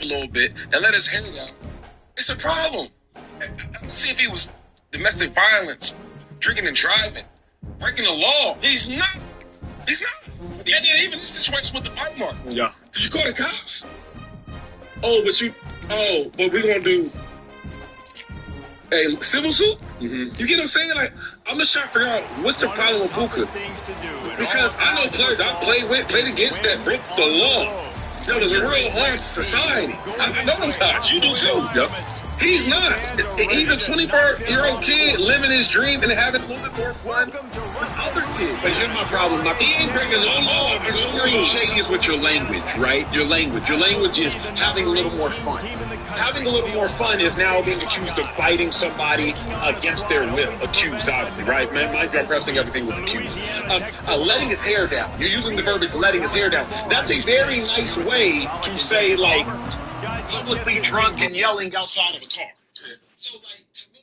a little bit and let his hair down, it's a problem. Let's see if he was domestic violence, drinking and driving, breaking the law. He's not. He's not. And then even this situation with the bite mark. Yeah. Did you call the cops? But we're going to do a civil suit? Mm-hmm. You get what I'm saying? Like, I'm just trying to figure out what's the problem with Buka. Because I know players I played against that broke the law. Yo, there's a real harm to society. I know them guys. You do too. Yep. He's not. He's a 24-year-old kid living his dream and having a little bit more fun with other kids. But here's my problem. He ain't breaking no law. Your shady is with your language, right? Your language. Your language is having a little more fun. Having a little more fun is now being accused of biting somebody against their will. Accused, obviously, right? Man, mind you, I'm pressing everything with accused. Letting his hair down. You're using the verbiage letting his hair down. That's a very nice way to say, like, publicly drunk and yelling outside of a car. So, like, to me,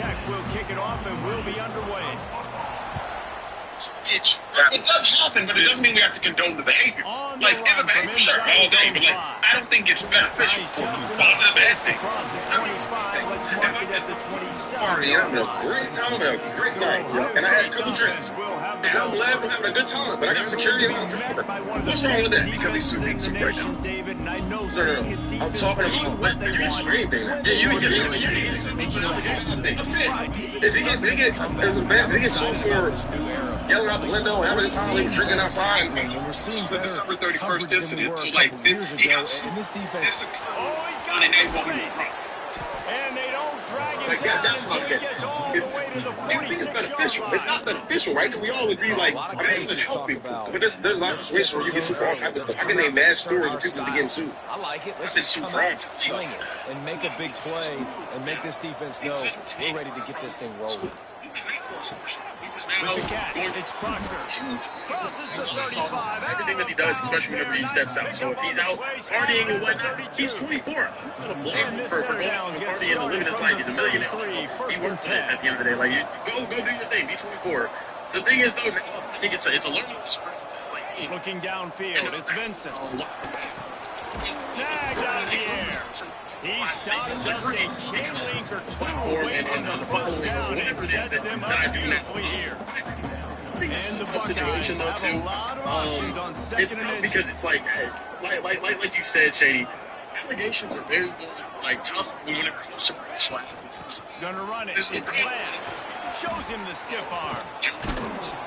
Tech will kick it off and we'll be underway. It does happen, but it doesn't mean we have to condone the behavior. Like, it's a behavior, sure, all day, but like, I don't think it's beneficial for you. It's a bad thing. Party, I'm having a great time, a great night, and I had a couple drinks. And I'm glad we're having a good time, but I got security on the door. What's wrong with that? Because he's super right now. No. I'm talking about what you scream thing. Yeah, you I'm saying, did he get sued for yelling out the window, having a time he was drinking outside? The December 31st incident. So, like, he got this on an angle. And they don't drag him Like, down that's until not he good. gets all the way to the I think it's 46-yard beneficial. line. It's not beneficial, right? Can we all agree, like, I mean, it's help people. But there's lots of situations where you get sued for all types of stuff. I can name mad stories of people getting sued. I like it. Let's I've been just sued come for all out, types of sling stuff. it, and make a big play, and make this defense know we're ready to get this thing rolling. With the catch, it's Proctor. Crosses the 35. Everything that he does, especially whenever he steps out. So if he's out partying and whatnot, he's 24. I'm not going to blame him for going out and partying and living his life. He's a millionaire. He works for this at the end of the day. Like, you go do your thing. Be 24. The thing is, though, I think it's a learning experience. Like, Looking downfield, it's Vincent. Snagged out of the air. He stopped just a chain link or two away from the first down and sets them up beautifully here. I think it's a tough situation, though, too. It's tough because it's like you said, Shady, allegations are very, very, like, tough whenever it comes to racial allegations. Gonna run it. It's Glenn. Shows him the stiff arm.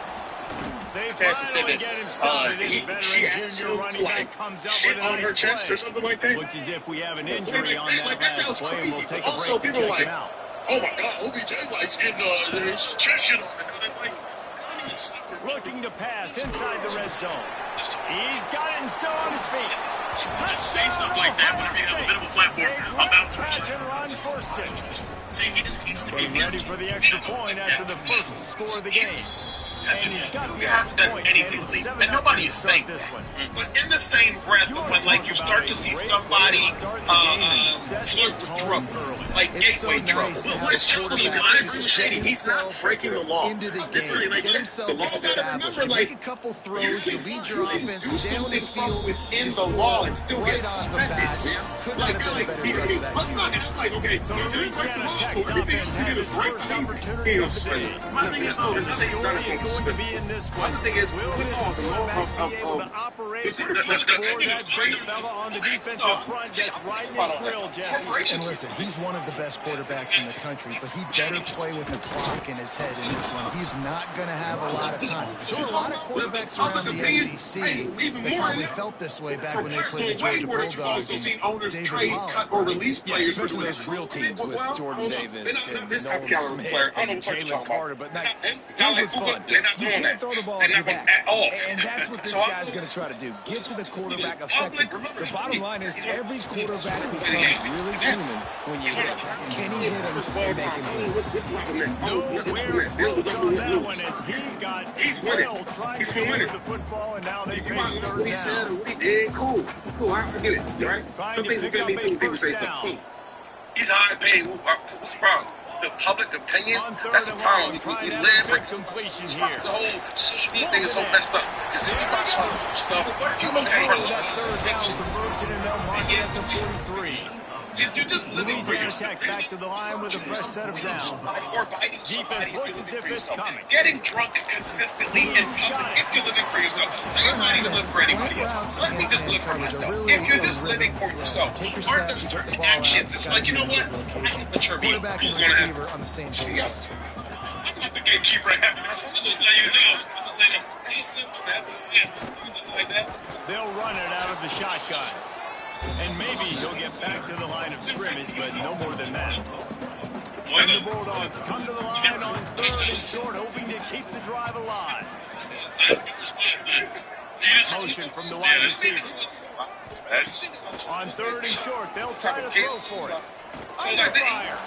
They finally get him started. She asked him to, like, shit on her chest or something like that. Looks as if we have an injury on that last play, and we'll take a Also, break to people are check like, him out. oh my God, OBJ likes getting his chest shit on it. Like, Looking to pass inside the red zone. He's got it and still on his feet. say stuff like that whenever you have a bit of a platform about catch and run for 6. say he just needs to be Getting ready for the extra point after the first score of the game. And he's got You the haven't extra done point. anything And to leave. it's 7-0 And nobody is to start saying this that. one. But in the same breath, when like you start to see somebody flirt with trouble, like gateway trouble. Well, it's trouble because I agree with Shady. He's not breaking the law. It's really like the law. Gotta remember, like, make a couple throws, you lead your offense do down the something field within the law and still get off the bat. Could not have been a better start to that let's game. not act like, okay, so you didn't break the law, so Tech's everything offense else you has did is its right. first opportunity He of was the straight. day. My thing is, though, The there's nothing he's done story is against going to be in this one. The thing is, Will we this know the law quarterback be able to operate before that big fella on the defensive front gets right in his grill, Jesse? And listen, he's one of the best quarterbacks in the country, but he better play with the clock in his head in this one. He's not going to have a lot of time. There are a lot of quarterbacks around the SEC that probably felt this way back when they played the Georgia Bulldogs and David Pollard. Yeah, especially those real teams with Jordan Davis and Nolan Smith and Jalen Carter. But now, here's what's fun. You can't throw the ball at your back. And that's what this guy's going to try to do. Get to the quarterback effectively. The bottom line is every quarterback becomes really human when you hit him. Can he hit him and make him hit him? Nowhere close on that one as he's winning. well tried He's to been move winning. the football, and now they You face want third what he said down. or what he did, cool. I get it, right? Some things are going to be too. People say stuff, cool. He's high paid. What's the problem? The public opinion? On third That's the and problem. long, trying We to live have a for big completion the here. whole social media thing is so messed up. Because everybody's trying to do stuff. You look at Over her that third down conversion, and they'll mark it at the 43. You're just living for Louisiana yourself. Tech back to the line with a fresh set of downs. Or biting somebody. Defense looks as if it's coming. Getting drunk consistently is public if you're living for yourself. So you're not even living for anybody else. Let me just live for myself. If you're just living for yourself, aren't there certain actions? It's like, you know what? I can mature me. Quarterback and Who's going to have receiver on the same page. I'm not the gatekeeper. I'm just letting you know. He's like that. They'll run it out of the shotgun. And maybe he'll get back to the line of scrimmage, but no more than that. And the Bulldogs come to the line on third and short, hoping to keep the drive alive. Motion from the wide receiver. On third and short, they'll try to throw for it. Under fire.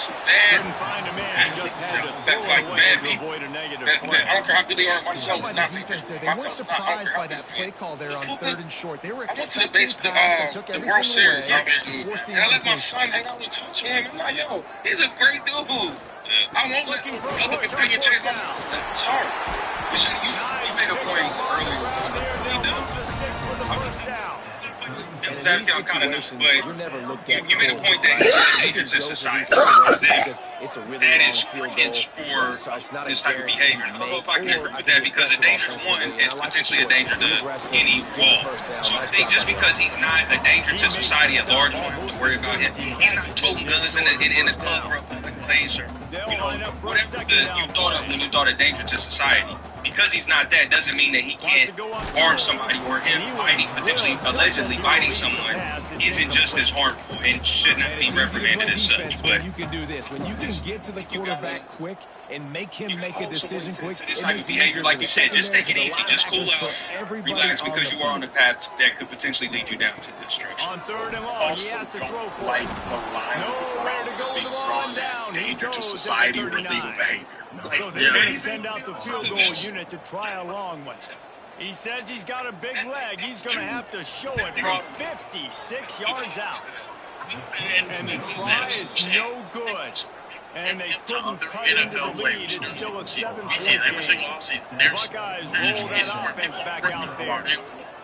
Couldn't find a man, just had to That's throw like away bad to people. avoid a negative I play. don't care how good they are. Myself, By the defense there, they weren't surprised by that play call there on 3rd and short. They were expecting pass that took the World everything Series away out here, and dude. forced the And I let my incompletion. son hang out and talk to him. I'm like, yo, he's a great dude. I won't let Looking the for a other push on companion change my fourth down. mind. It's hard. You made a point earlier. They'll move the sticks with the first down. And in these situations, you're never looked at you made a point that you can dangerous to go for society. these situations because it's a really That long is field goal. against for It's not a this type of guaranteed behavior. I don't know make, if I can agree or with that because a danger to one is potentially a danger to any wall. So I think just because he's not a danger to society at large, we don't have to worry about him. He's not toting guns in a club or a public place or whatever you thought of when you thought a danger to society. Because he's not that doesn't mean that he can't harm somebody or him fighting, potentially, allegedly fighting someone isn't just as harmful and should not be reprimanded as such. But you can do this, when you can get to the quarterback quick and make him make a decision quick, this type of behavior, like you said, just take it easy, just cool out, relax, because you are on the path that could potentially lead you down to destruction. On 3rd and long, he has to throw for it. Nowhere to go with the ball and down. He Danger to goes society at or the illegal 39. behavior. So they're going to send out the field goal unit to try a long one. He says he's got a big leg. He's going to have to show it from 56 yards out. And the try is no good. And they couldn't cut into the lead. It's still a 7-point game. The Buckeyes roll that offense back out there.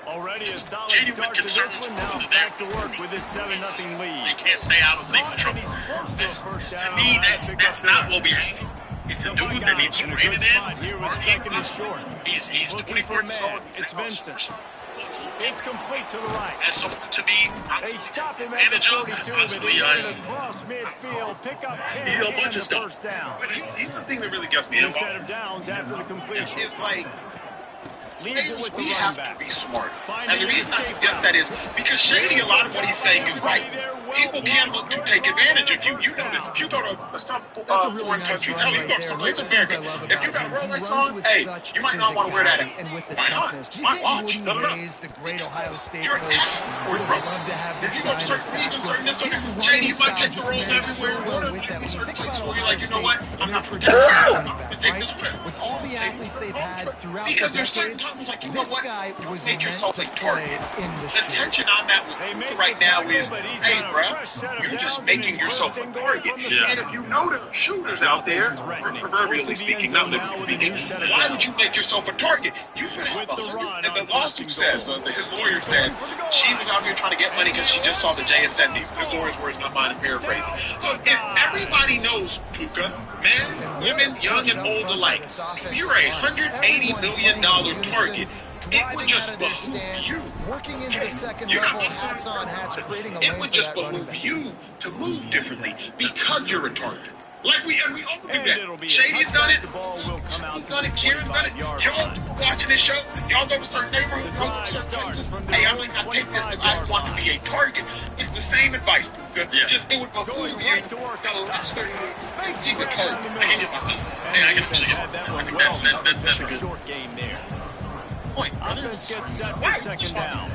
Already a solid start to this one. Now back to work with this 7-0 lead. They can't stay out of legal trouble. To me, that's not what we have. It's a dude that needs to rein it in. Here with 2nd and short. He's 24 years old. It's Vincent. It's complete to the right. And so, to me, They stop him at the 42, but they get it across midfield. Pick up 10 and the first down. But here's the thing that really gets me New involved. set of downs after the completion. It's like, Leaves it with the we running have back. to be smart. And the reason I suggest that is because Shady, a lot of what he's saying is right. People can look to take advantage of you. You know this. If you go to some foreign country, hell, you go to someplace American. If you got Rolex on, hey, you might not want to wear that. Why not? My watch. No. The great Ohio State You're an coach, athlete, would bro. love to have If this you go guy to in his certain leagues, backfield. Shady, you His might running take the style rolls just everywhere. marries so well with that. When you Certain think places about where you're Ohio like, you know what? State I'm and their not traditional running going back, to take right? this with. With all the athletes they've had throughout the Because there's certain decades, times like, you know this what? guy was Make meant yourself to a play target. in the The shoe. tension I'm at with you right now is, hey, bro, you're just making yourself a target. And if you know there are shooters out there, proverbially speaking, not literally speaking, why would you make yourself a target? You could have and the lawsuit says, his lawyer said, she was out here trying to get money because she just saw the JSN deal. His lawyer's words, not mine, paraphrasing. So if everybody knows Puka, men, women, young and old alike, if you're a $180 million target, it would just behoove you. Working into the second level, hats on hats, creating a lane It would for just that running behoove back. you to move differently because you're a target. Like we all do And that. it'll be a Shady's done it. touchback. The ball will come out He's to done the it. Kieran's done it. 25-yard Y'all line. watching this show, y'all go to certain neighborhoods, The go to drive certain starts places. from the Hey, I might not take this because I want to be a target. It's the same advice. Just do it before Going you right to work got a on lot top. of keep it target. And I can actually had that one well. That's a short game there. point. Offense gets set for second down.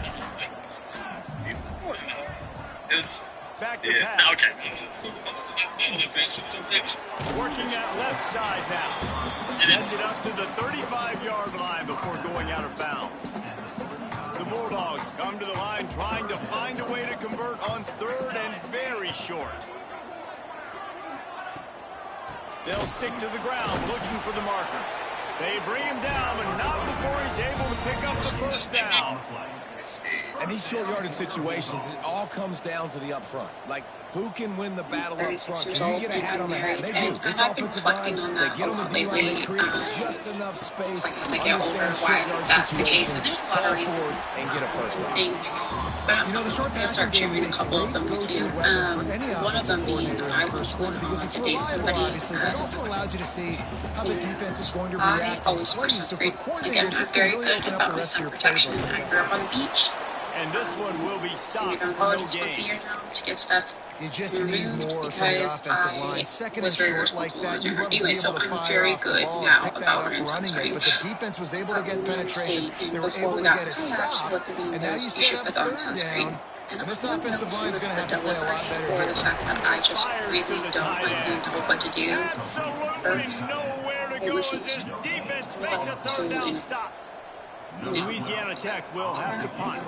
Back to pass. Okay. Working that left side now. Gets it up to the 35-yard line before going out of bounds. The Bulldogs come to the line trying to find a way to convert on 3rd and very short. They'll stick to the ground looking for the marker. They bring him down, but not before he's able to pick up the first down. And these short yardage situations, it all comes down to the up front. Like, who can win the battle up front? Can you get a hat on the hat? They do. This offensive line, they get on the D-line, they create just enough space, understand short yard situations, fall forward, and get a first down. You know, the short passing game is a great go-to weapon for any offensive coordinator in the first quarter because it's reliable, obviously, but it also allows you to see how the defense is going to react to plays. So for coordinators, this can really open up the rest of your playbook. I grew up on the beach. And this one will be So we stopped don't for call no it once a gain. year now to get stuff You just need removed more from the because offensive I line. Second and was very short like responsible that, you'd love to be anyway, so able to I'm fire very off the good ball now and pick that about up running running it, screen. but the defense was able to get penetration. State, They were before able we to got get a actually stop, what the and now you set up put on third sunscreen. down. And this offensive line is going to have to play a lot better or here. the fact that I just really don't like being told what to do. Absolutely nowhere to go as this defense makes a third down stop. Louisiana Tech will have to punt.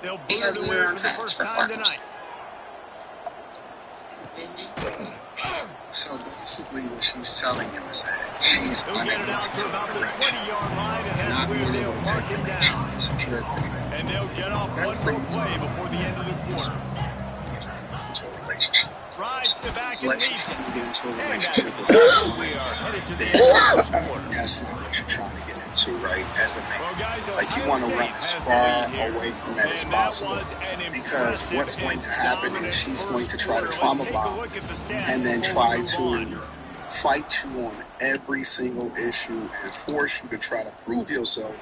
They'll put it away for the first time tonight. So basically what she's telling him is that she's unable to take direction. 20-yard line, and that's Not where being they'll able to mark take him direction down. is a pure And they'll get off one more play before the end of the quarter. into a relationship. Rides the back and Unless you're leads trying it. to get into a And relationship with we are headed to the end of the first quarter. that's not what you're trying to get into, right? As a man. Well, guys, Like you Ohio want to State run as has far the lead here. away from that as And that possible. was an Because impressive what's going to and happen is dominant she's going to first try to quarter. trauma Let's take a bomb look at the stats and then before we try move to on. fight you on every single issue and force you to try to prove yourself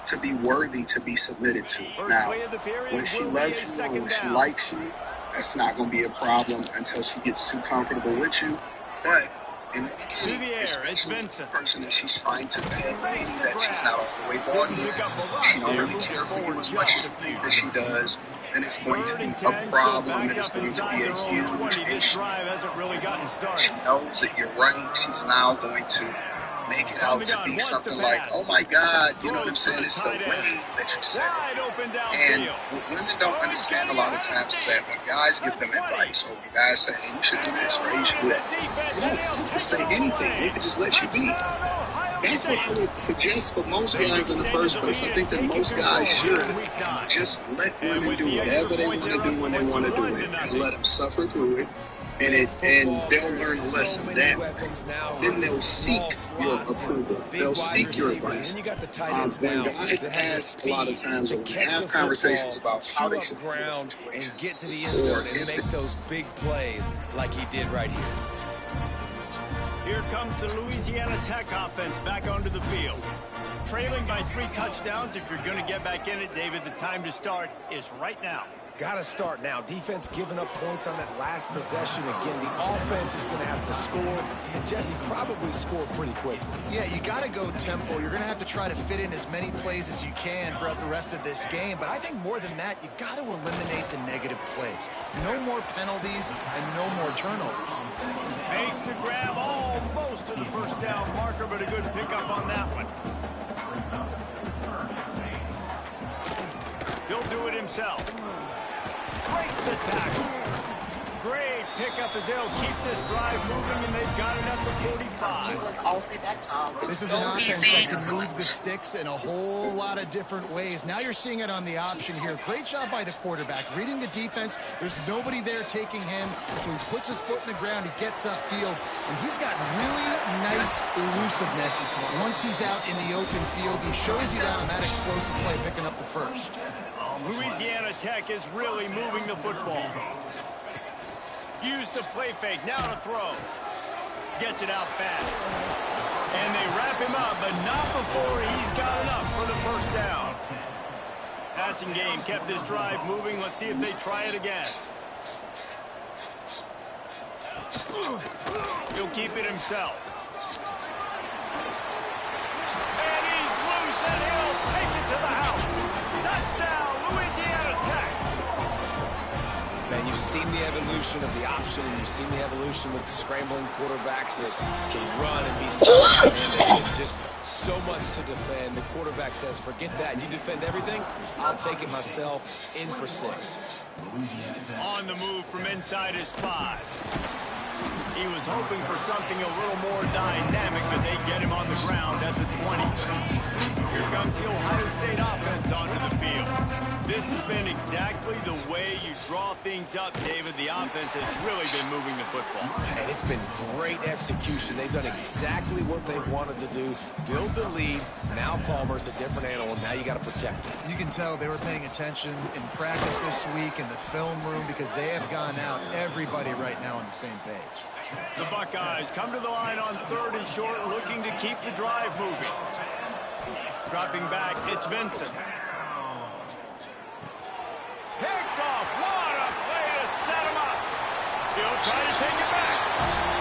to be worthy to be submitted to. First Now, play of the period when she will be loves a you or second when she down. likes you, that's not going to be a problem until she gets too comfortable with you. But in the beginning, To the air, it's especially Vincent. the person that she's trying to vet, Makes meaning the that she's grab. not all the way bought in, Pick up a lot she don't there, really moving care for you forward as much just as a you few. think that she does, then it's going to Third be and a 10, still problem, back and it's up going to inside be their a own huge 20. This issue. drive hasn't really gotten She started. knows that you're right. She's now going to make it out to be Wants to something like, pass. oh my God, you know what I'm Throws for saying? the It's the tight way end. that you say it. Wide open And downfield. what women don't Oh, he's understand a getting lot of ahead of times is steam. that when guys give The them 20. advice, or when guys say, hey, you should do And this, or hey, you should do the that, defense, they and don't he'll have to take say it all anything. away. They can just let you be. Touchdown, Ohio That's what I State. would suggest for most They've guys in the extended first the place. I lead think and that taken most control guys here in should week 9. just let And women with do the extra whatever they point, want they're to do up when they want to do it, 21-0. and let them suffer through it. And they'll learn a lesson. Then they'll seek your approval. They'll seek your advice. When guys ask a lot of times, or when they have conversations about how they should handle a situation, and get to the end zone or and if make those big plays like he did right here. Here comes the Louisiana Tech offense back onto the field. Trailing by 3 touchdowns. If you're going to get back in it, David, the time to start is right now. Got to start now. Defense giving up points on that last possession. Again, the offense is going to have to score, and Jesse probably scored pretty quickly. Yeah, you got to go tempo. You're going to have to try to fit in as many plays as you can throughout the rest of this game. But I think more than that, you got to eliminate the negative plays. No more penalties and no more turnovers. Makes the grab almost to the first down marker, but a good pickup on that one. He'll do it himself. Breaks the tackle. Great pickup as they'll keep this drive moving, and they've got it at the 45. This is an offense that can move the sticks in a whole lot of different ways. Now you're seeing it on the option here. Great job by the quarterback. Reading the defense, there's nobody there taking him, so he puts his foot in the ground, he gets upfield, and he's got really nice elusiveness. Once he's out in the open field, he shows you that on that explosive play, picking up the first. Louisiana Tech is really moving the football. Use the play fake, now to throw. Gets it out fast. And they wrap him up, but not before he's got enough for the first down. Passing game kept this drive moving. Let's see if they try it again. He'll keep it himself. And he's loose, and he'll take it to the house. Touchdown, Louisiana Tech. Man, you've seen the evolution of the option, and you've seen the evolution with the scrambling quarterbacks that can run and be smart, and just so much to defend. The quarterback says, forget that. You defend everything, I'll take it myself. In for 6. On the move from inside his spot. He was hoping for something a little more dynamic, but they get him on the ground at the 20. Here comes the Ohio State offense onto the field. This has been exactly the way you draw things up, David. The offense has really been moving the football. And it's been great execution. They've done exactly what they've wanted to do. Build the lead. Now Palmer's a different animal. Now you got to protect him. You can tell they were paying attention in practice this week in the film room because they have gone out, everybody right now on the same page. The Buckeyes come to the line on 3rd and short, looking to keep the drive moving. Dropping back, it's Vincent. Picked off. What a play to set him up. He'll try to take it back.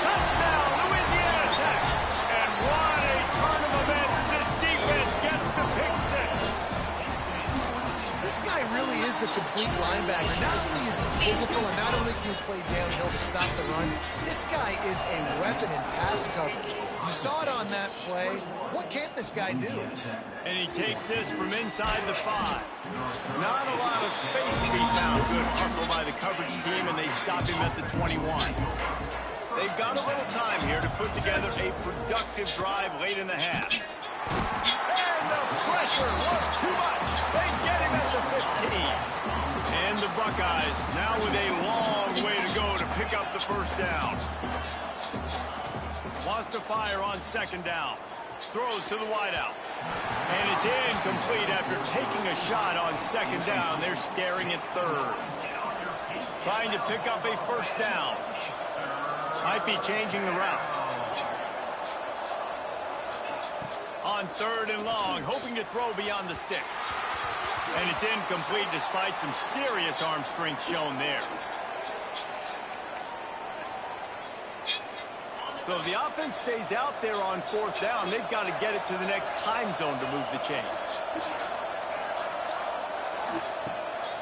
Touchdown, Louisiana Tech. And what a turn of events as this defense gets the pick 6. This guy really is the complete linebacker. Not only is he physical and not only can he play downhill to stop the run, this guy is a weapon in pass coverage. You saw it on that play. What can't this guy do? And he takes this from inside the 5. Not a lot of space to be found. Good hustle by the coverage team, and they stop him at the 21. They've got a little time here to put together a productive drive late in the half. And the pressure was too much. They get him at the 15. And the Buckeyes now with a long way to go to pick up the first down. Wants to fire on second down. Throws to the wideout. And it's incomplete after taking a shot on second down. They're staring at third. Trying to pick up a first down. Might be changing the route. On third and long, hoping to throw beyond the sticks. And it's incomplete despite some serious arm strength shown there. So if the offense stays out there on fourth down, they've got to get it to the next time zone to move the chains.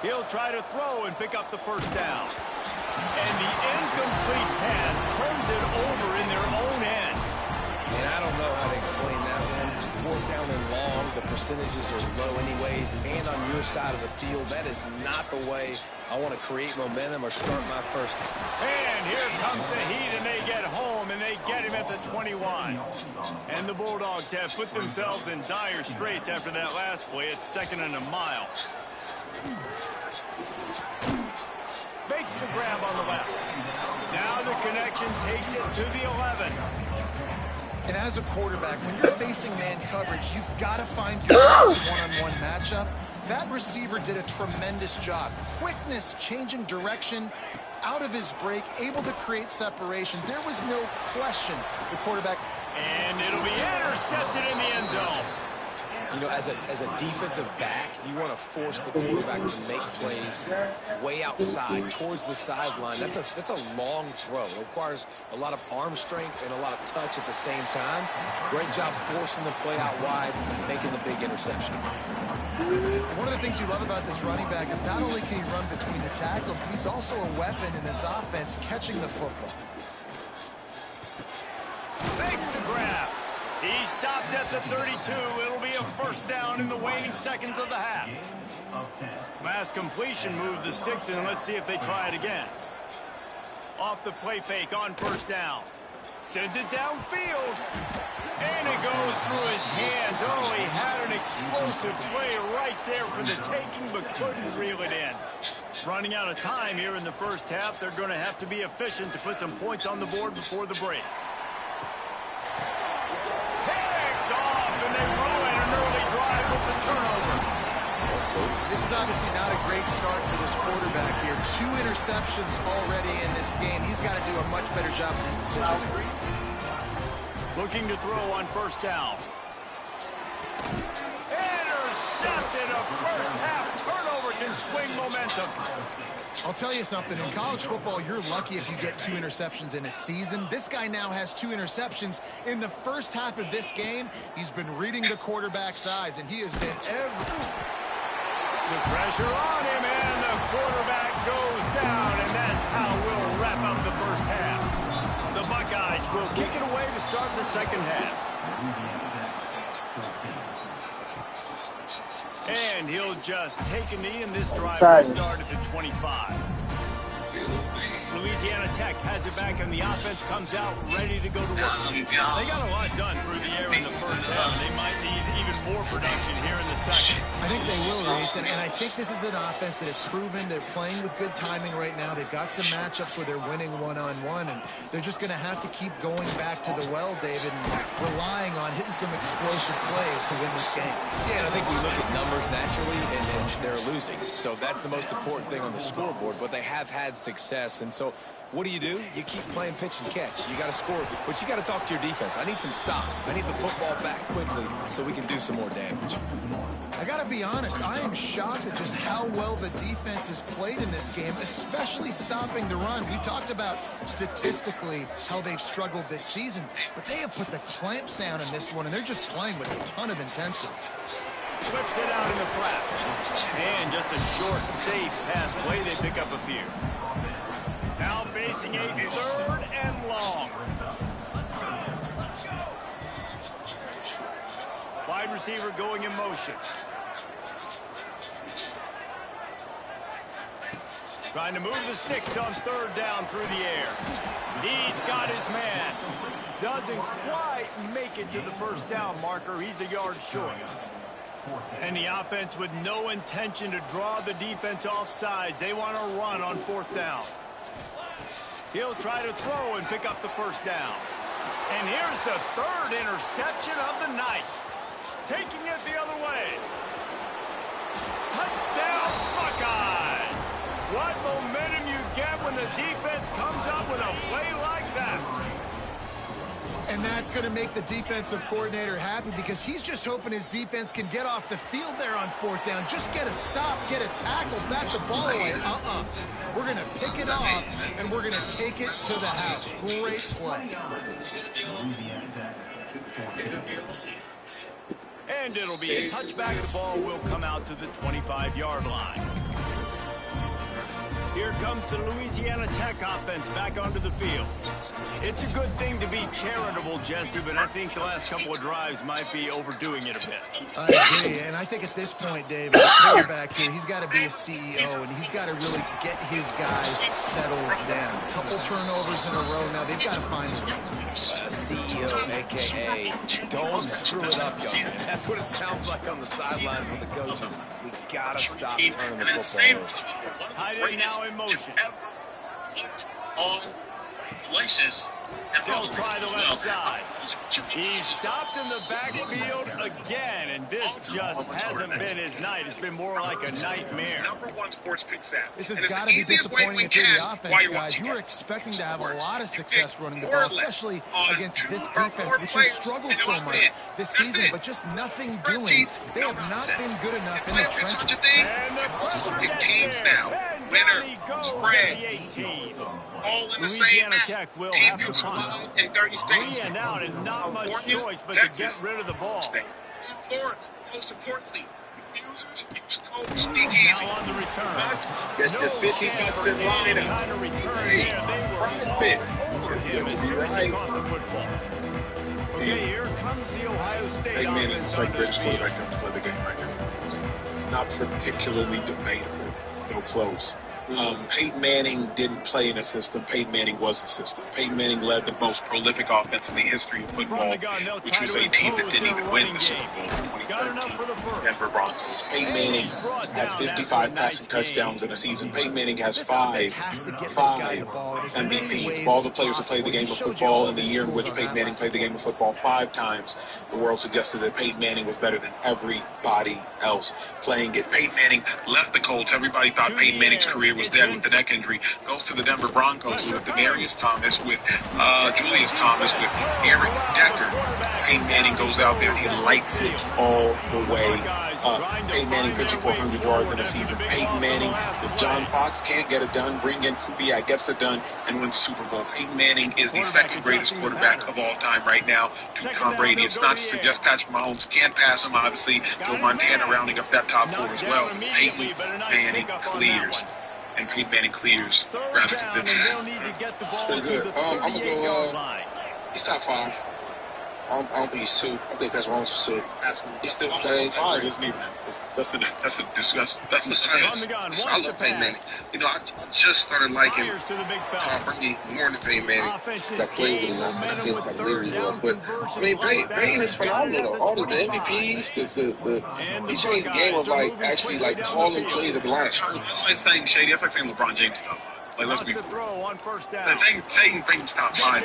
He'll try to throw and pick up the first down. And the incomplete pass turns it over in their own end. And I don't know how to explain that one. Fourth down and long, the percentages are low anyways. And on your side of the field, that is not the way I want to create momentum or start my first. And here comes the heat, and they get home, and they get him at the 21. And the Bulldogs have put themselves in dire straits after that last play. It's 2nd and a mile. Makes the grab on the left. Now the connection takes it to the 11. And as a quarterback, when you're facing man coverage, you've got to find your best one-on-one matchup. That receiver did a tremendous job. Quickness, changing direction, out of his break, able to create separation. There was no question the quarterback. And it'll be intercepted in the end zone. You know, as a defensive back, you want to force the quarterback to make plays way outside, towards the sideline. That's a long throw. It requires a lot of arm strength and a lot of touch at the same time. Great job forcing the play out wide, making the big interception. One of the things you love about this running back is not only can he run between the tackles, but he's also a weapon in this offense, catching the football. Makes the grab. He stopped at the 32. It'll be a first down in the waning seconds of the half. Last completion moved the sticks, and let's see if they try it again. Off the play fake on first down. Sends it downfield. And it goes through his hands. Oh, he had an explosive play right there for the taking, but couldn't reel it in. Running out of time here in the first half. They're going to have to be efficient to put some points on the board before the break. This is obviously not a great start for this quarterback here. 2 interceptions already in this game. He's got to do a much better job with his decision. Looking to throw on first down. Intercepted. A first half turnover can swing momentum. I'll tell you something. In college football, you're lucky if you get 2 interceptions in a season. This guy now has 2 interceptions. In the first half of this game, he's been reading the quarterback's eyes, and he has been The pressure on him, and the quarterback goes down, and that's how we'll wrap up the first half. The Buckeyes will kick it away to start the second half. And he'll just take a knee, and this drive will start at the 25. Louisiana Tech has it back, and the offense comes out ready to go to work. They got a lot done through the air in the first half. They might need even more production here in the second. I think they will, Reese, and I think this is an offense that has proven they're playing with good timing right now. They've got some matchups where they're winning one-on-one, and they're just going to have to keep going back to the well, David, and relying on hitting some explosive plays to win this game. Yeah, and I think we look at numbers naturally, and they're losing. So that's the most important thing on the scoreboard, but they have had success, and so what do? You keep playing pitch and catch. You got to score, but you got to talk to your defense. I need some stops. I need the football back quickly so we can do some more damage. I got to be honest, I am shocked at just how well the defense has played in this game, especially stopping the run. We talked about statistically how they've struggled this season, but they have put the clamps down in this one, and they're just playing with a ton of intensity. Whips it out in the flat. And just a short, safe pass play. They pick up a few. Now facing a 3rd and long. Wide receiver going in motion. Trying to move the sticks on 3rd down through the air. He's got his man. Doesn't quite make it to the 1st down marker. He's a yard short. And the offense with no intention to draw the defense off sides. They want to run on 4th down. He'll try to throw and pick up the 1st down. And here's the 3rd interception of the night. Taking it the other way. Touchdown, Buckeyes. What momentum you get when the defense comes up with a play like that. And that's going to make the defensive coordinator happy because he's just hoping his defense can get off the field there on 4th down. Just get a stop, get a tackle, back the ball away. We're going to pick it off, and we're going to take it to the house. Great play. And it'll be a touchback. The ball will come out to the 25-yard line. Here comes the Louisiana Tech offense back onto the field. It's a good thing to be charitable, Jesse, but I think the last couple of drives might be overdoing it a bit. I agree, and I think at this point, Dave, the quarterback here, he's got to be a CEO, and he's got to really get his guys settled down. A couple turnovers in a row now. They've got to find him. CEO, a.k.a. don't screw it up, young man. That's what it sounds like on the sidelines with the coaches. We got to stop turning the football over. Tight end now in motion. On places. They'll try the left side. He's stopped in the backfield again, and this just hasn't been his night. It's been more like a nightmare. #1 sports pick set. This has got to be disappointing if you're the offense, guys. You were expecting to have a lot of success running the ball, especially against this defense, which has struggled so much this season, but just nothing doing. They have not been good enough in the trenches. And the pressure gets there. Winner, spread. all in the same Louisiana Tech will have to punt. in 30 states. 3 and out, and not much choice but to get rid of the ball. Florida, most importantly, refusers use code Now SNEAKEASY. on the return. Gets the 50 bucks in line up. Kind of return there. They were all over him as soon as he caught the football. Okay, here comes the Ohio State Hey, man, offense it's like on their Rich field. Floyd, I can play the game right here. It's not particularly debatable. No close. Peyton Manning didn't play in a system. Peyton Manning was the system. Peyton Manning led the most prolific offense in the history of football, which was a team that didn't even win the Super Bowl in 2013, Denver Broncos. Peyton Manning had 55 passing touchdowns in a season. Peyton Manning has five MVPs. Of all the players who played the game of football in the year in which Peyton Manning played the game of football 5 times, the world suggested that Peyton Manning was better than everybody else playing it. Peyton Manning left the Colts. Everybody thought Peyton Manning's career was dead with the neck injury. Goes to the Denver Broncos with Demaryius Thomas, with Julius Thomas, with Eric Decker. Peyton Manning goes out there and he lights it all the way up. Peyton Manning pitching for 100 yards in a season. Peyton Manning, if John Fox can't get it done, bring in Kubiak, gets it done, and wins the Super Bowl. Peyton Manning is the second greatest quarterback of all time right now to Tom Brady. It's not to suggest Patrick Mahomes can't pass him, obviously. Joe Montana rounding up that top 4 as well. Peyton Manning clears. And Peyton Manning clears rather convincingly. Pretty good. I'm going to go, he's top 5. I don't think he's 2. I think that's Mahomes for 2. Absolutely. He still plays hard, isn't he? That's a discussion. That's what I love Peyton Manning. You know, I just started liking Tom Brady more than Peyton Manning. I played with him last night. I seen what type of leader he was. But, I mean, Peyton is phenomenal. All of the MVPs, he changed the game of, like, actually, like, calling plays at the line of scrimmage. That's like saying Shady. That's like saying LeBron James stuff. Like, let's be saying Peyton's top 5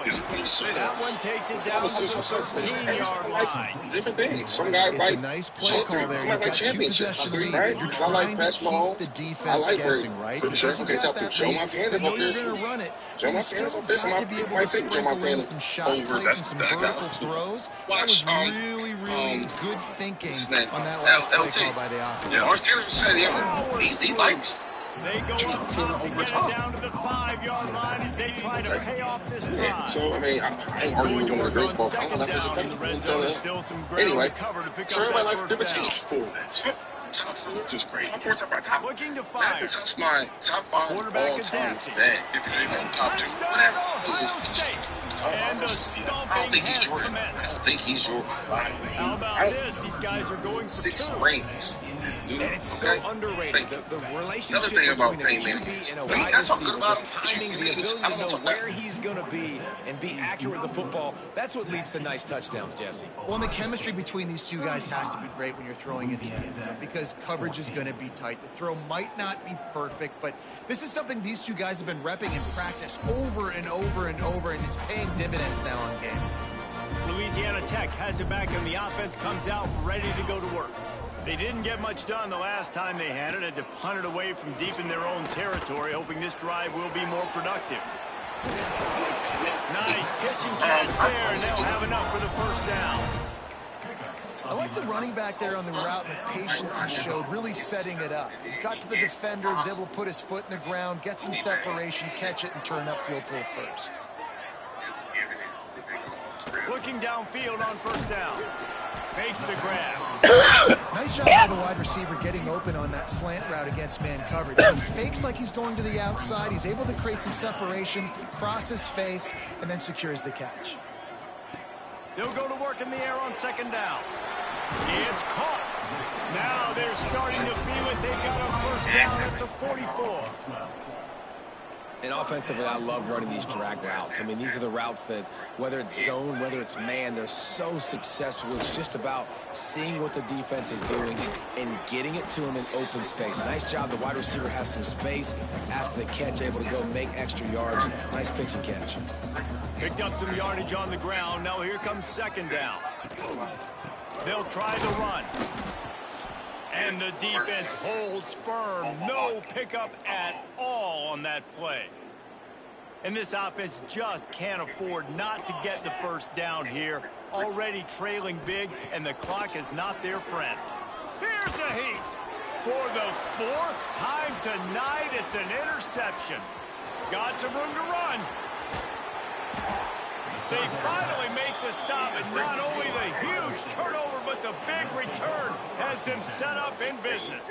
is absurd. That one takes it down to the 13-yard line. Different things. Some guys like nice play call there. Some guys like championships, right? You're I like trying Patrick to keep Mahomes. the I defense like guessing, right? For sure. Okay, so Joe Montana's up there. You're going to run it. Joe Montana's up there. Some might take Joe Montana some shot over. plays and some vertical throws. That was really good thinking on that last play call by the offense. Yeah, Lawrence Taylor said, he They go up top to get it down to the 5-yard line as they try to pay off this drive. Yeah, so, I mean, I ain't arguing with one of the greatest ball talent. That's just a anyway, so everybody likes Triple Chiefs. Top 4 just great. Top 4, top. Looking to fire. That's my top 5 all time today. Top 2. And the stomping has commenced. I don't think he's Jordan. How about this? These guys are going for 6 2. rings. And it's so underrated. The relationship about between a Payne QB and a wide receiver, the timing, the ability to know where he's going to be and be accurate with the football, that's what leads to nice touchdowns, Jesse. Well, and the chemistry between these two guys has to be great when you're throwing in the end zone because coverage is going to be tight. The throw might not be perfect, but this is something these two guys have been repping in practice over and over and over, and it's paying dividends now on game. Louisiana Tech has it back, and the offense comes out ready to go to work. They didn't get much done the last time they had it to punt it away from deep in their own territory, hoping this drive will be more productive. Nice pitch and catch there, and they'll have enough for the first down. I like the running back there on the route and the patience he showed, really setting it up. He got to the defender, was able to put his foot in the ground, get some separation, catch it, and turn upfield for the first. Looking downfield on first down. Makes the grab. Nice job by the wide receiver getting open on that slant route against man coverage. He fakes like he's going to the outside. He's able to create some separation, cross his face, and then secures the catch. They'll go to work in the air on second down. It's caught. Now they're starting to feel it. They've got a first down at the 44. And offensively, I love running these drag routes. I mean, these are the routes that, whether it's zone, whether it's man, they're so successful. It's just about seeing what the defense is doing and getting it to them in open space. Nice job. The wide receiver has some space after the catch, able to go make extra yards. Nice pitch and catch. Picked up some yardage on the ground. Now here comes second down. They'll try the run. And the defense holds firm. No pickup at all on that play. And this offense just can't afford not to get the first down here. Already trailing big, and the clock is not their friend. Here's a heat. For the 4th time tonight, it's an interception. Got some room to run. They finally make the stop, and not only the huge turnover, but the big return has them set up in business.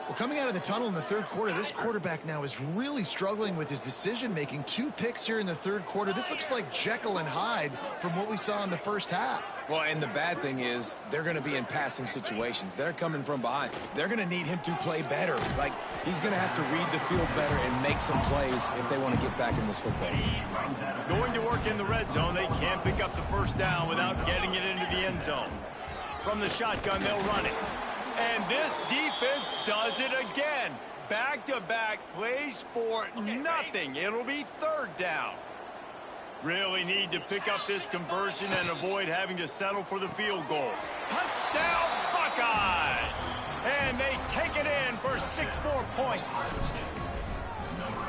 Well, coming out of the tunnel in the third quarter, this quarterback now is really struggling with his decision-making. 2 picks here in the third quarter. This looks like Jekyll and Hyde from what we saw in the first half. Well, and the bad thing is they're going to be in passing situations. They're coming from behind. They're going to need him to play better. Like, he's going to have to read the field better and make some plays if they want to get back in this football game. Going to work in the red zone, they can't pick up the first down without getting it into the end zone. From the shotgun, they'll run it. And this defense does it again. Back-to-back plays for nothing. It'll be third down. Really need to pick up this conversion and avoid having to settle for the field goal. Touchdown, Buckeyes! And they take it in for 6 more points.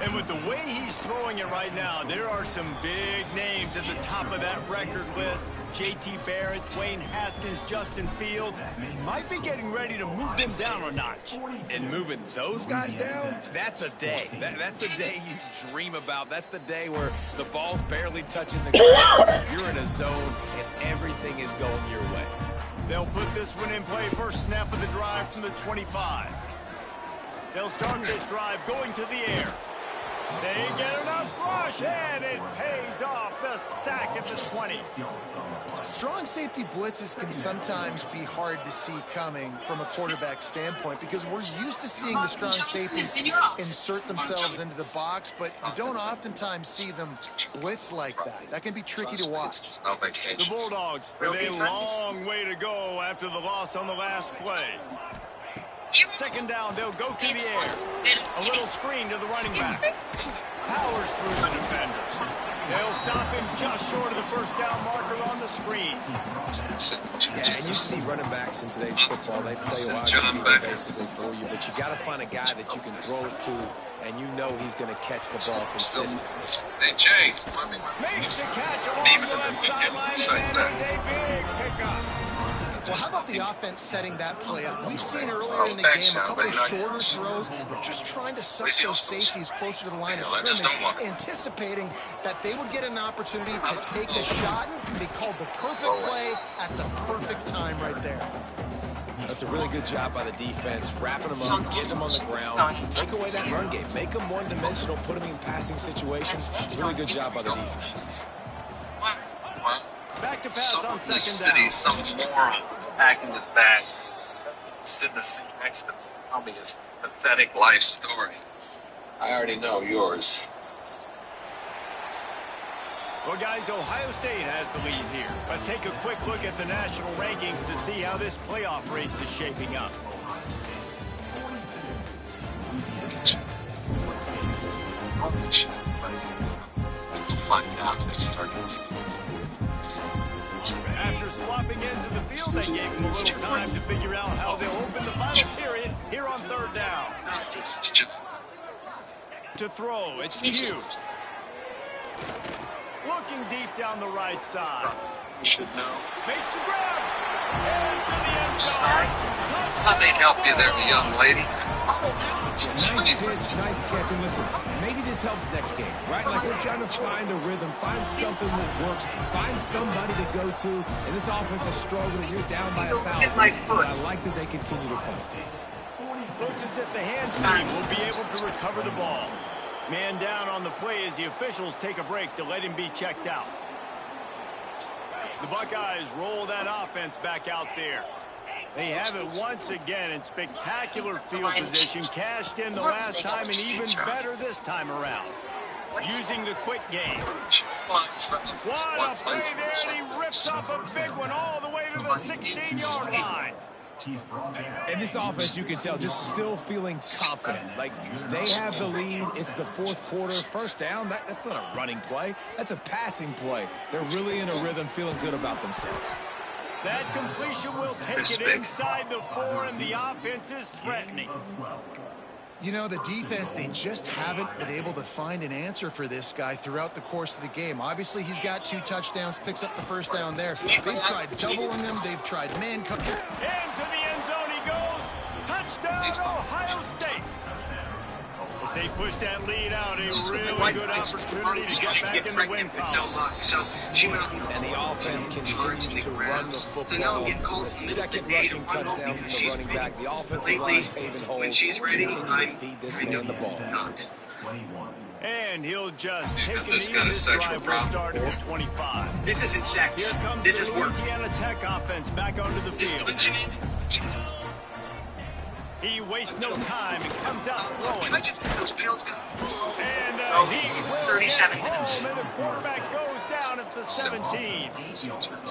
And with the way he's throwing it right now, there are some big names at the top of that record list. J.T. Barrett, Dwayne Haskins, Justin Fields might be getting ready to move them down a notch. And moving those guys down, that's a day. That's the day you dream about. That's the day where the ball's barely touching the ground. You're in a zone, and everything is going your way. They'll put this one in play first snap of the drive from the 25. They'll start this drive going to the air. They get enough rush, and it pays off. The sack at the 20. Strong safety blitzes can sometimes be hard to see coming from a quarterback standpoint because we're used to seeing the strong safeties insert themselves into the box, but you don't oftentimes see them blitz like that. That can be tricky to watch. The Bulldogs with a long way to go after the loss on the last play. Second down, they'll go to the air. A little screen to the running back. Powers through the defenders. They'll stop him just short of the first down marker on the screen. Yeah, and you see running backs in today's football, they play a wide receiver basically for you, but you got to find a guy that you can throw it to, and you know he's going to catch the ball consistently. Hey, Jay. Makes the catch along the left sideline, and that is a big pickup. Well, how about the offense setting that play up? We've seen earlier in the game a couple of shorter throws. They're just trying to suck those safeties closer to the line of scrimmage, anticipating that they would get an opportunity to take a shot. They called the perfect play at the perfect time right there. That's a really good job by the defense, wrapping them up, getting them on the ground, take away that run game, make them one-dimensional, put them in passing situations. Really good job by the defense. Back to pass on second down. Some moron is packing his bags, sitting in the seat next to me, tell me his pathetic life story. I already know yours. Well, guys, Ohio State has the lead here. Let's take a quick look at the national rankings to see how this playoff race is shaping up. We'll find out next target. After swapping ends of the field, they gave him a little time to figure out how they'll open the final period here on third down. To throw, it's Hugh. Looking deep down the right side. You should know. Makes the grab. And to the end zone. Let me help you there, young lady. Nice pitch, nice catch. And listen, maybe this helps next game, right? Like they're trying to find a rhythm, find something that works, find somebody to go to. And this offense is struggling. You're down by 1,000. But I like that they continue to fight. Looks as if the hands team will be able to recover the ball. Man down on the play as the officials take a break to let him be checked out. The Buckeyes roll that offense back out there. They have it once again in spectacular field position, cashed in the last time and even better this time around. Using the quick game. What a play there, and he rips off a big one all the way to the 16-yard line. And this offense, you can tell, just still feeling confident. Like, they have the lead. It's the fourth quarter. First down, that's not a running play. That's a passing play. They're really in a rhythm, feeling good about themselves. That completion will take it inside the 4, and the offense is threatening. You know, the defense, they just haven't been able to find an answer for this guy throughout the course of the game. Obviously, he's got 2 touchdowns, picks up the first down there. They've tried doubling him. They've tried man coverage. Into the end zone he goes. Touchdown, Ohio State. As they push that lead out, a really good opportunity to get back in the win column. And the offense continues to run the football. The second rushing touchdown from the running back. The offensive line paving holes. Continue to feed this man the ball. And he'll just take a knee, and this drive will start at 25. This isn't sex. Here comes the Louisiana Tech offense back onto the field. He wastes no time and comes out throwing. Can I just get those fields? And he will 37 get minutes. home, and the quarterback goes down at the 17.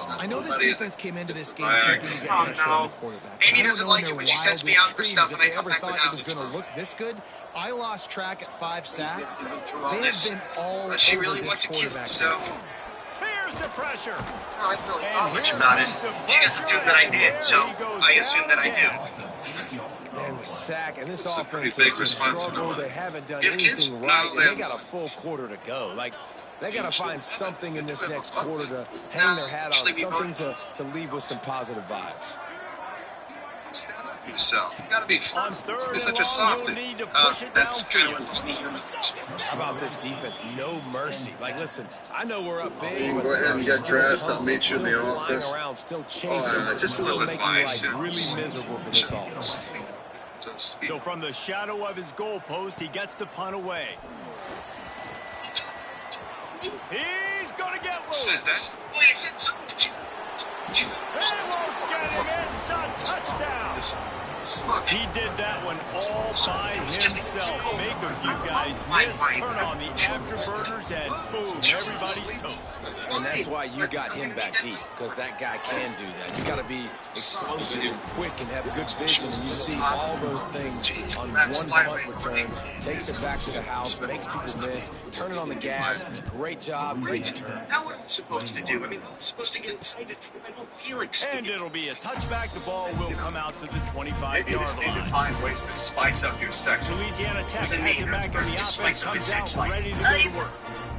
I know this defense came into this game hoping to get pressure on the quarterback. Amy I don't doesn't know in like their it when she sends wildest me out for dreams stuff if and I they come ever back thought without it was going to look this good. I lost track at 5 sacks. They have been all over She really this wants to keep quarterback. it, so... Here's the pressure. I really thought And much here about it. comes the She doesn't pressure, do that I and did, so there he goes I assume that I down do. Man, the sack, and this a offense pretty has big just responsibility. struggled. They haven't done You have kids? anything right, No, and they got a full quarter to go. Like, they got to find something in this next quarter to hang their hat on, something to leave with some positive vibes. Stand up for yourself. You gotta be On firm. third You're such and a soft. long, you'll need to push it That's kind downfield. of How about this defense? No mercy. Like, listen, I know we're up big. You can but go ahead and they're get dressed. still I'll meet you in the flying office. around, still chasing, just a still little making advice, life you know. really miserable for this offense. So from the shadow of his goalpost, he gets the punt away. He's going to get loose. Said that. Please, it's They won't get him in. It's a touchdown. Look, He did that one all by himself. Make a few guys miss, turn on the afterburners, and boom, everybody's toast. And that's why you got him back deep, because that guy can do that. You got to be explosive and quick and have good vision, and you see all those things on one punt return. Takes it back to the house, makes people miss, turn it on the gas. Great job, great return. now what am I supposed to do? I mean, I'm supposed to get excited. I don't feel excited. And it'll be a touchback. The ball will come out to the Maybe 25-yard you just need to line. find ways to spice up your sex. Louisiana Tech Doesn't has mean it back, and the just offense spice up comes his out sex life. ready to go to work.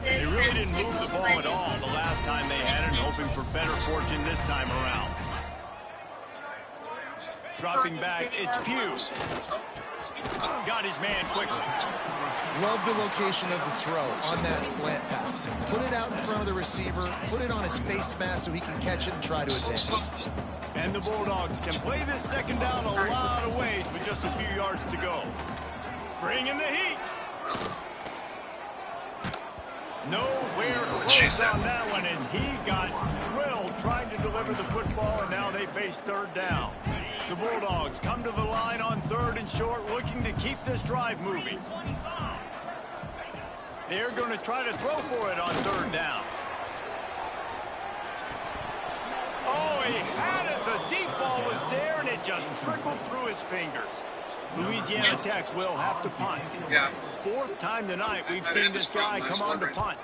They really didn't move the ball at all the last time they had it, hoping for better fortune this time around. Dropping back, it's Pugh. Got his man quickly. Love the location of the throw on that slant pass. Put it out in front of the receiver, put it on his face mask so he can catch it and try to advance. And the Bulldogs can play this second down a lot of ways with just a few yards to go. Bring in the heat. Nowhere close on that one as he got drilled trying to deliver the football, and now they face third down. The Bulldogs come to the line on 3rd and short, looking to keep this drive moving. They're going to try to throw for it on 3rd down. Oh, he had it. The deep ball was there, and it just trickled through his fingers. Louisiana Tech will have to punt. Yeah. 4th time tonight we've seen this guy come on to punt.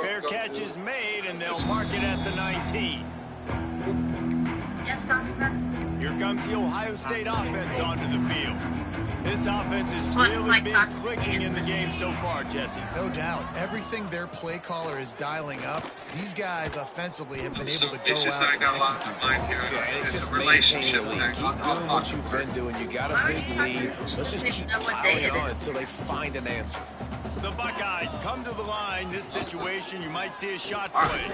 Fair catch is made, and they'll mark it at the 19. Yes, Dr. Here comes the Ohio State offense onto the field. This offense has what it's really like been talking, clicking in the isn't it? game so far, Jesse. No doubt. Everything their play caller is dialing up, these guys offensively have been able to go It's just out I and got a lot execute. on my mind here. Yeah, and it's It's just a relationship lead. thing. Keep doing what you've been doing. You got a big lead. Let's just keep piling on until they find an answer. The Buckeyes come to the line. This situation, you might see a shot play.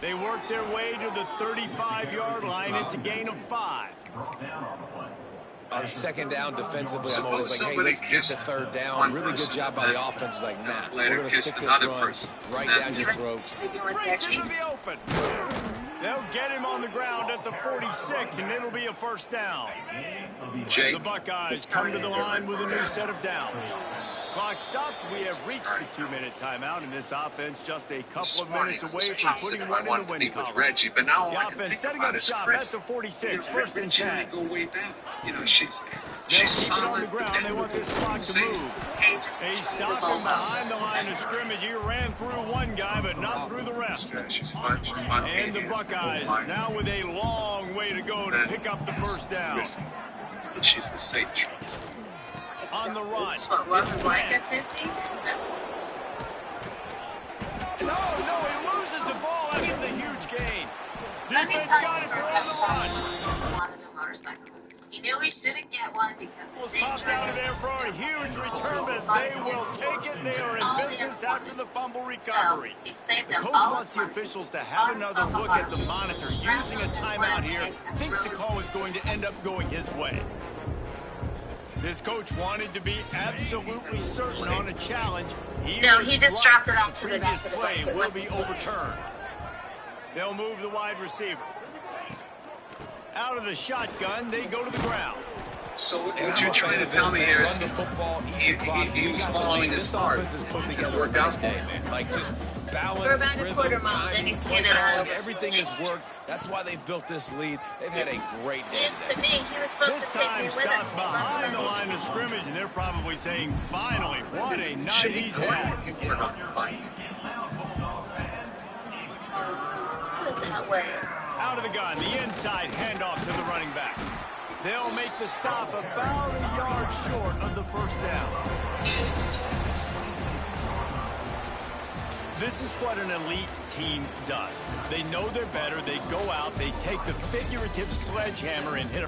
They work their way to the 35-yard line. It's a gain of 5. On 2nd down defensively, I'm always like, hey, let's get the 3rd down. Really good job by the offense. It's like, nah, we're going to stick this run right down your throat. Brings into the open. They'll get him on the ground at the 46, and it'll be a 1st down. The Buckeyes come to the line with a new set of downs. Clock stops. We have reached the 2-minute timeout, and this offense just a couple of minutes away from putting one in the win column. Reggie, but now all The I can offense think setting about up is shop Chris. at the 46, You know, 1st and Reggie 10. go way back. You know, she's They'll keep it on solid. the ground. They want this clock to move. They stop him behind the line of scrimmage. He ran through one guy, but not through the rest. She's fun. She's fun. And the Buckeyes now with a long way to go to pick up the 1st down. She's the safe choice. On the run. What, like at 50? No, he loses the ball after the huge gain. Let me Defense tell you got a it story for on the about run. wanted a motorcycle. He knew he shouldn't get one because Was it's popped out of there for a huge return, but they will take it. They are in business after the fumble recovery. So, he saved The them coach all wants the money. officials to have another look at the monitor using a timeout here. Thinks the call is going to end up going his way. This coach wanted to be absolutely certain on a challenge. He just dropped it off to the previous back of the play bike. It will be wasn't good. overturned. They'll move the wide receiver. Out of the shotgun, they go to the ground. So what you're trying to tell me here is he was following his start. Offense is put together a nice day, man. Like just balance, We're about a rhythm, quarter mile, timing, then he's play handed it calling, over. everything has worked. That's why they've built this lead. They've had a great day It's today. to me, he was supposed This to take me time with him. stopped behind the line of scrimmage, and they're probably saying, finally, what a night he's had. That way. Out of the gun, the inside handoff to the running back. They'll make the stop about a yard short of the 1st down. This is what an elite team does. They know they're better. They go out, they take the figurative sledgehammer and hit a